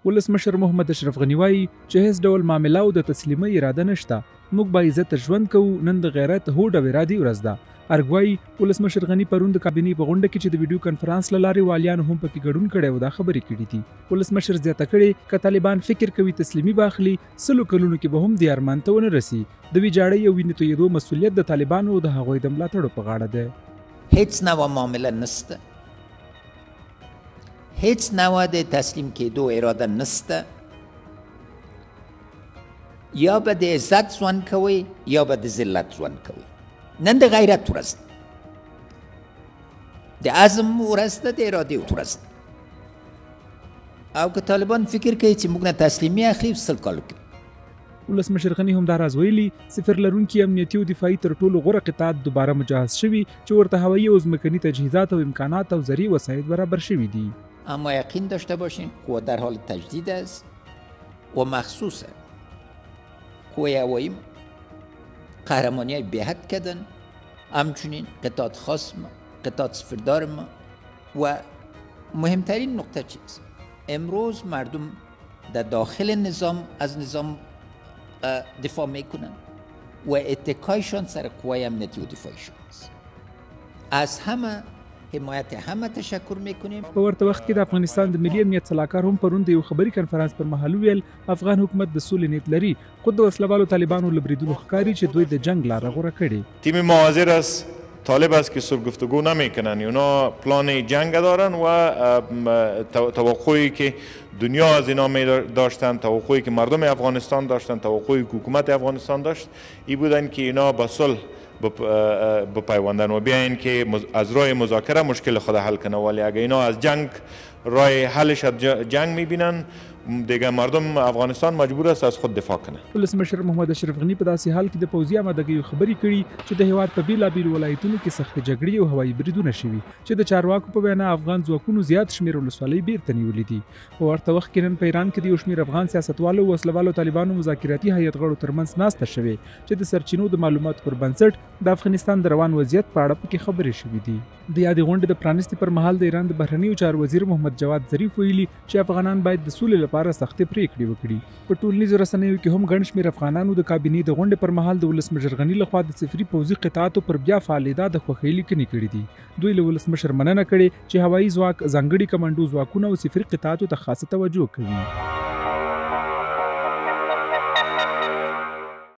ولسمشر محمد اشرف غني وایي چې هیڅ ډول معامله او د تسلیمۍ اراده نشته. موږ با عزت ژوند کوو. نن د غیرت هوډ او ارادې ورځ ده. ارګ وایي ولسمشر غني پرون د کابینې په غونډه کې چې د ویډیو کنفرانس له لارې والیانو هم پکې ګډون کړی و دا خبرې کړي دي. ولسمشر زیاته کړې که طالبان فکر کوي تسلیمي باخلي 100 کلونو کې به هم دې ارمان ته ونه رسي. د ویجاړۍ او وینې تویېدو مسؤلیت د طالبانو او د هغوی د ملاتړو په غاړه ده. هیڅ نوع معامله نسته، هیڅ نوع د تسلیم کېدو اراده نسته. یا به د عزت ژوند کوئ یا به د ذلت ژوند کوئ. نن د غیرت ورځ ده، د عزم ورځ ده، د ارادې ورځ ده. او که طالبان فکر کوي چې موږ نه تسلیمي اخلي 100 کالو کې. ولسمشر غني هم دا راز ویلي سفیر لرونکي امنیتي او دفاعي تر ټولو غوره قطعات دوباره مجهز شوي چې ورته هوایي او ځمکني تجهیزات او امکانات او زرعي وسایل برابر شوي دي. اما یقین داشته باشین قوه در حال تجدید است و مخصوصه قوه هوایی قهرمانی های بهت کردن، همچنین قطعات خاص ما، قطعات سفردار ما و مهمترین نقطه چیست؟ امروز مردم در داخل نظام از نظام دفاع میکنن و اتکایشان سر قوای امنیتی و دفاعیشان است. از همه حمایت همه تشکر میکنیم. په ورته وخت کې د افغانستان د ملي امنیت صلاحکار هم پرون د یو خبري کنفرانس پر مهال ویل افغان حکومت د سولې نیت لري، خو د وسلوالو طالبانو له بریدونو ښکاري چې دوی د جنگ لاره غوره کړې. تیم ما حاضر است، طالب است که صلح گفتگو نمیکنن. اونا پلان جنگ دارن و توقعی که دنیا از اینا می داشتن، توقعی که مردم افغانستان داشتن، توقعی که حکومت افغانستان داشت، این بودن که اینا با صلح بپیوندن و بیاین که از راه مذاکره مشکل خود حل کنه. ولی اگه اینا از جنگ راه حلش از جنگ میبینن دیگه مردم افغانستان مجبور است از خود دفاع کنه. ولسمشر محمد اشرف غني په داسې حال کې د پوځي آمادګیو خبرې کړي چې د هیواد په بیلابیلو ولایتونو کې سختې جګړې او هوایي بریدونه شوي چې د چارواکو په وینا افغان ځواکونو زیات شمېر ولسوالۍ بیرته نیولې دي. په ورته وخت کې نن په ایران کې د یو شمېر افغان سیاستوالو او وسلوالو طالبانو مذاکراتي هیئت غړو ترمنځ ناسته شوې چې د سرچینو د معلوماتو پر بنسټ د افغانستان د روان وضعیت په اړه پکې خبرې شوې دي. د یادې غونډې د پرانیستي پر مهال د ایران د بهرنیو چارو وزیر محمد جواد ظریف ویلي چې افغانان باید د سولې لپاره سختې پریکړې وکړي. په ټولنیزو رسنیو کې هم ګڼ شمېر افغانانو د کابینې د غونډې پر مهال د ولسمشر غني لخوا د صفري پوځي قطعاتو پر بیا فعالیدا د خوښۍ لیکنې کړې دي. دوی له ولسمشر مننه کړې چې هوایي ځواک، ځانګړي کمانډو ځواکونه او صفري قطعاتو ته خاصه توجه کوي.